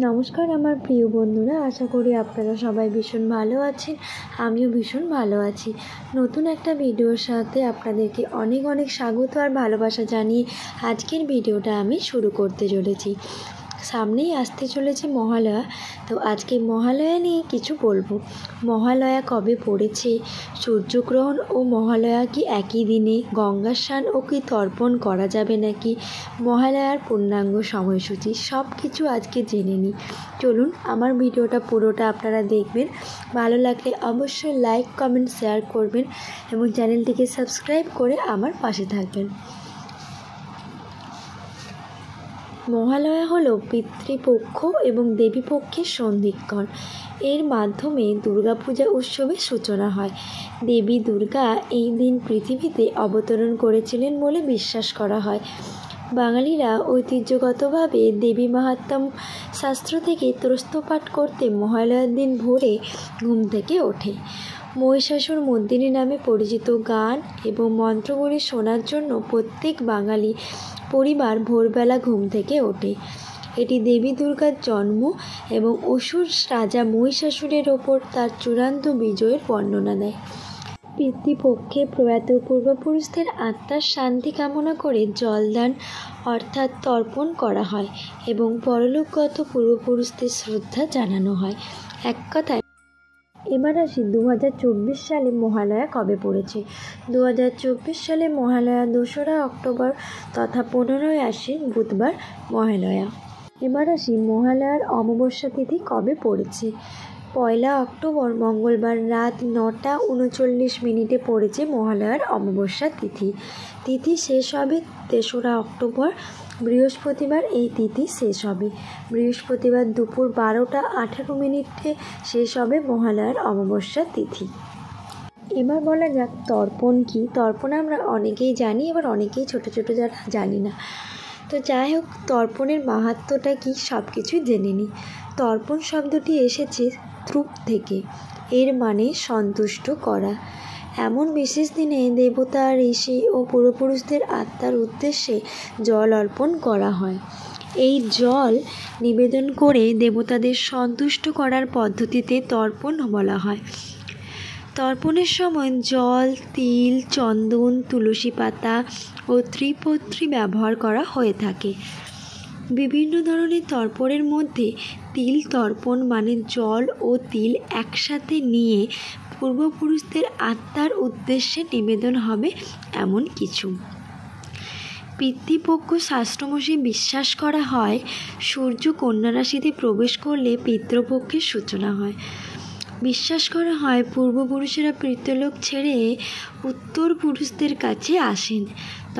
নমস্কার আমার প্রিয় বন্ধুরা, আশা করি আপনারা সবাই ভীষণ ভালো আছেন। আমিও ভীষণ ভালো আছি। নতুন একটা ভিডিওর সাথে আপনাদেরকে অনেক অনেক স্বাগত আর ভালোবাসা জানিয়ে আজকের ভিডিওটা আমি শুরু করতে চলেছি। সামনেই আসতে চলেছে মহালয়া, তো আজকে মহালয়া নিয়ে কিছু বলবো। মহালয়া কবে পড়েছে, সূর্যগ্রহণ ও মহালয়া কি একই দিনে, গঙ্গা স্নান ও কি তর্পণ করা যাবে নাকি, মহালয়ার পূর্ণাঙ্গ সময়সূচি সব কিছু আজকে জেনে নিই। চলুন আমার ভিডিওটা পুরোটা আপনারা দেখবেন। ভালো লাগলে অবশ্যই লাইক, কমেন্ট, শেয়ার করবেন এবং চ্যানেলটিকে সাবস্ক্রাইব করে আমার পাশে থাকবেন। মহালয়া হলো পিতৃপক্ষ এবং দেবীপক্ষের সন্ধিক্ষণ। এর মাধ্যমে দুর্গাপূজা উৎসবের সূচনা হয়। দেবী দুর্গা এই দিন পৃথিবীতে অবতরণ করেছিলেন বলে বিশ্বাস করা হয়। বাঙালিরা ঐতিহ্যগতভাবে দেবী মাহাত্ম্য শাস্ত্র থেকে স্তোত্রপাঠ করতে মহালয়ার দিন ভোরে ঘুম থেকে ওঠে। মহিষাসুর মর্দিনী নামে পরিচিত গান এবং মন্ত্রগুলি শোনার জন্য প্রত্যেক বাঙালি পরিবার ভোরবেলা ঘুম থেকে ওঠে। এটি দেবী দুর্গার জন্ম এবং অসুর রাজা মহিষাসুরের ওপর তার চূড়ান্ত বিজয়ের বর্ণনা দেয়। পিতৃপক্ষে প্রয়াত পূর্বপুরুষদের আত্মার শান্তি কামনা করে জলদান অর্থাৎ তর্পণ করা হয় এবং পরলোকগত পূর্বপুরুষদের শ্রদ্ধা জানানো হয়। এক কথায় এবার আসি 2024 সালে মহালয়া কবে পড়েছে। 2024 সালে মহালয়া 2রা অক্টোবর তথা 15ই আশ্বিন বুধবার মহালয়া। এবার আসি মহালয়ার অমাবস্যা তিথি কবে পড়েছে। 1 অক্টোবর মঙ্গলবার রাত 9:39 পড়েছে মহালয়ার অমাবস্যা তিথি। তিথি শেষ হবে 3রা অক্টোবর বৃহস্পতিবার। এই তিথি শেষ হবে বৃহস্পতিবার দুপুর 12:18 শেষ হবে মহালয়ার অমাবস্যা তিথি। এবার বলা যাক তর্পণ কি। তর্পণ আমরা অনেকেই জানি, এবার অনেকেই ছোট ছোট যারা জানি না। তো যাই হোক, তর্পণের মাহাত্ম্যটা কি সব কিছুই জেনে নিই। তর্পণ শব্দটি এসেছে ত্রুপ থেকে। এর মানে সন্তুষ্ট করা। এমন বিশেষ দিনে দেবতা, ঋষি ও পূর্বপুরুষদের আত্মার উদ্দেশ্যে জল অর্পণ করা হয়। এই জল নিবেদন করে দেবতাদের সন্তুষ্ট করার পদ্ধতিতে তর্পণ বলা হয়। তর্পণের সময় জল, তিল, চন্দন, তুলসী পাতা ও ত্রিপত্রী ব্যবহার করা হয়ে থাকে। বিভিন্ন ধরনের তর্পণের মধ্যে তিল তর্পণ মানে জল ও তিল একসাথে নিয়ে পূর্বপুরুষদের আত্মার উদ্দেশ্যে নিবেদন হবে এমন কিছু। পিতৃপক্ষ শাস্ত্রমতে বিশ্বাস করা হয় সূর্য কন্যা রাশিতে প্রবেশ করলে পিতৃপক্ষের সূচনা হয়। বিশ্বাস করা হয় পূর্বপুরুষেরা পিতৃলোক ছেড়ে উত্তর পুরুষদের কাছে আসেন,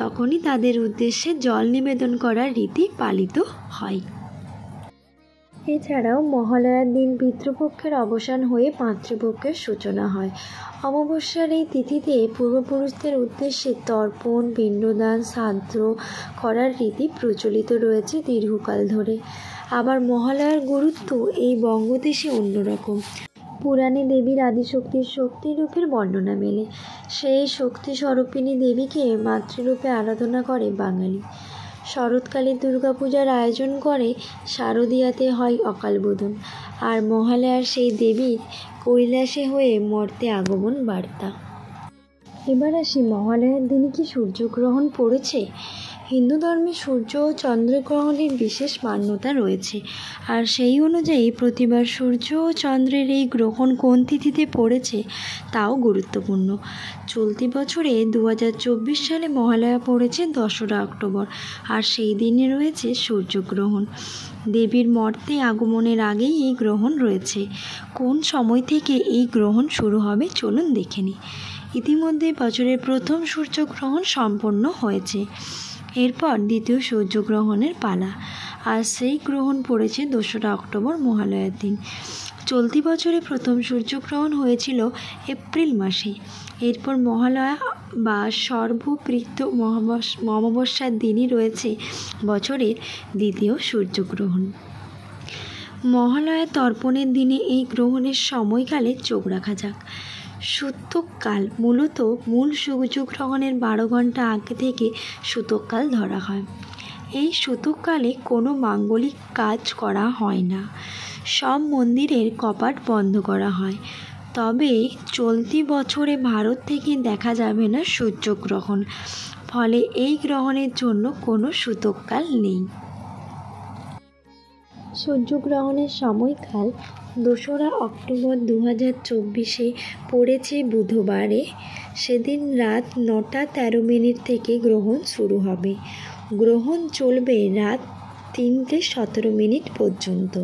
তখনই তাদের উদ্দেশ্যে জল নিবেদন করার রীতি পালিত হয়। এছাড়াও মহালয়ার দিন পিতৃপক্ষের অবসান হয়ে মাতৃপক্ষের সূচনা হয়। অমাবস্যার এই তিথিতে পূর্বপুরুষদের উদ্দেশ্যে তর্পণ, পিণ্ডদান, শ্রাদ্ধ করার রীতি প্রচলিত রয়েছে দীর্ঘকাল ধরে। আবার মহালয়ার গুরুত্ব এই বঙ্গদেশে অন্যরকম। পুরাণে দেবীর আদিশক্তির শক্তিরূপের বর্ণনা মেলে। সেই শক্তি স্বরূপিণী দেবীকে মাতৃরূপে আরাধনা করে বাঙালি। শরৎকালে দুর্গাপূজার আয়োজন করে। শারদীয়াতে হয় অকালবোধন। আর মহালয়ার সেই দেবীর কৈলাসে হয়ে মর্তে আগমন বার্তা। এবার আসি মহালয়ার দিনে কি সূর্যগ্রহণ পড়েছে। হিন্দু ধর্মে সূর্য ও চন্দ্রগ্রহণের বিশেষ মান্যতা রয়েছে, আর সেই অনুযায়ী প্রতিবার সূর্য ও চন্দ্রের এই গ্রহণ কোন তিথিতে পড়েছে তাও গুরুত্বপূর্ণ। চলতি বছরে 2024 সালে মহালয়া পড়েছে 2রা অক্টোবর, আর সেই দিনে রয়েছে সূর্যগ্রহণ। দেবীর মর্তে আগমনের আগেই এই গ্রহণ রয়েছে। কোন সময় থেকে এই গ্রহণ শুরু হবে চলুন দেখে নিই। ইতিমধ্যে বছরের প্রথম সূর্যগ্রহণ সম্পন্ন হয়েছে। এরপর দ্বিতীয় সূর্যগ্রহণের পালা, আর সেই গ্রহণ পড়েছে 2রা অক্টোবর মহালয়ার দিন। চলতি বছরে প্রথম সূর্যগ্রহণ হয়েছিল এপ্রিল মাসে। এরপর মহালয়া বা সর্বপ্রীত অমাবস্যার দিনই রয়েছে বছরের দ্বিতীয় সূর্যগ্রহণ। মহালয়া তর্পণের দিনে এই গ্রহণের সময়কালে চোখ রাখা যাক। সূতককাল মূলত মূল সূর্যগ্রহণের 12 ঘন্টা আগে থেকে সূতককাল ধরা হয়। এই সূতককালে কোনো মাঙ্গলিক কাজ করা হয় না। সব মন্দিরের কপাট বন্ধ করা হয়। তবে চলতি বছরে ভারত থেকে দেখা যাবে না সূর্যগ্রহণ, ফলে এই গ্রহণের জন্য কোনো সূতককাল নেই। সূর্যগ্রহণের সময়কাল 2রা অক্টোবর 2024 পড়েছে বুধবারে। সেদিন রাত 9টা 13 মিনিট থেকে গ্রহণ শুরু হবে। গ্রহণ চলবে রাত 3টে 17 মিনিট পর্যন্ত।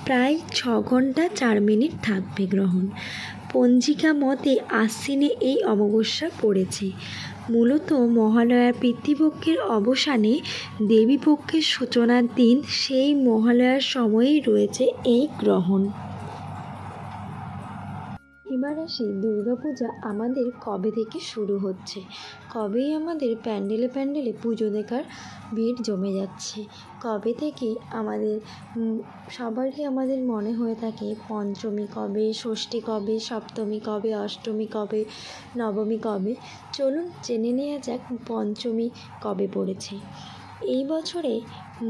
প্রায় 6 ঘন্টা 4 মিনিট থাকবে গ্রহণ। পঞ্জিকা মতে আশ্বিনে এই অমাবস্যা পড়েছে। মূলত মহালয়ার পিতৃপক্ষের অবসানে দেবীপক্ষের সূচনার দিন, সেই মহালয়ার সময়েই রয়েছে এই গ্রহণ। এবার আসি দুর্গাপূজা আমাদের কবে থেকে শুরু হচ্ছে। কবেই আমাদের প্যান্ডেলে প্যান্ডেলে পুজো দেখার ভিড় জমে যাচ্ছে। কবে থেকে আমাদের সবারই মনে হয়ে থাকে পঞ্চমী কবে, ষষ্ঠী কবে, সপ্তমী কবে, অষ্টমী কবে, নবমী কবে। চলুন জেনে নেওয়া যাক পঞ্চমী কবে পড়েছে। এই বছরে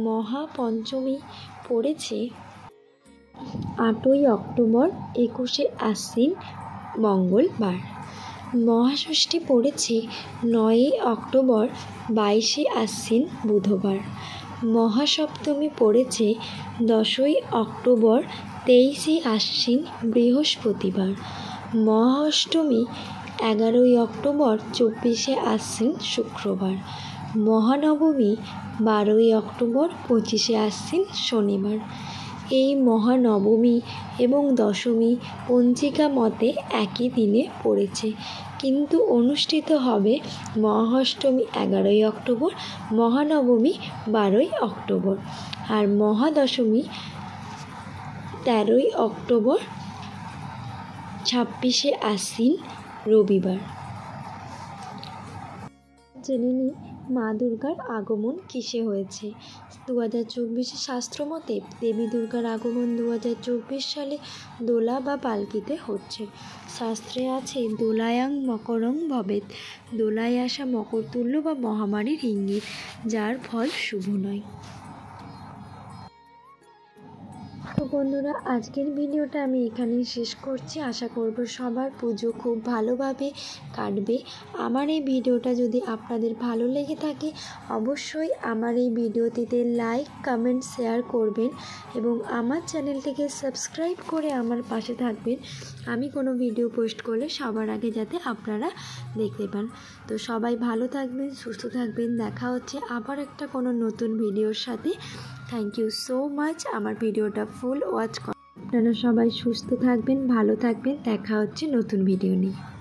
মহাপঞ্চমী পড়েছে 8ই অক্টোবর 21শে আশ্বিন মঙ্গলবার। মহাষষ্ঠী পড়েছে 9ই অক্টোবর 22শে আশ্বিন বুধবার। মহাসপ্তমী পড়েছে 10ই অক্টোবর 23শে আশ্বিন বৃহস্পতিবার। মহাষ্টমী 11ই অক্টোবর 24শে আশ্বিন শুক্রবার। মহানবমী 12ই অক্টোবর 25শে আশ্বিন শনিবার। এই মহানবমী এবং দশমী পঞ্জিকা মতে একই দিনে পড়েছে, কিন্তু অনুষ্ঠিত হবে মহাষ্টমী 11ই অক্টোবর, মহানবমী 12ই অক্টোবর আর মহাদশমী 13ই অক্টোবর 26শে আশ্বিন রবিবার। জেনে নিই মা দুর্গার আগমন কিসে হয়েছে। 2024 শাস্ত্র মতে দেবী দুর্গার আগমন 2024 সালে দোলা বা পালকিতে হচ্ছে। শাস্ত্রে আছে দোলায়াং মকরং ভবেৎ, দোলায় আসা মকরতুল্য বা মহামারীর ইঙ্গিত, যার ফল শুভ নয়। তো বন্ধুরা, আজকের ভিডিওটা আমি এখানেই শেষ করছি। আশা করব সবার পুজো খুব ভালোভাবে কাটবে। আমার এই ভিডিওটা যদি আপনাদের ভালো লেগে থাকে, অবশ্যই আমার এই ভিডিওটিতে লাইক, কমেন্ট, শেয়ার করবেন এবং আমার চ্যানেলটিকে সাবস্ক্রাইব করে আমার পাশে থাকবেন। আমি কোনো ভিডিও পোস্ট করলে সবার আগে যাতে আপনারা দেখতে পান। তো সবাই ভালো থাকবেন, সুস্থ থাকবেন। দেখা হচ্ছে আবার একটা কোনো নতুন ভিডিওর সাথে। থ্যাংক ইউ সো মাচ আমার ভিডিওটা ফুল ওয়াচ করেন। আপনারা সবাই সুস্থ থাকবেন, ভালো থাকবেন। দেখা হচ্ছে নতুন ভিডিও নিয়ে।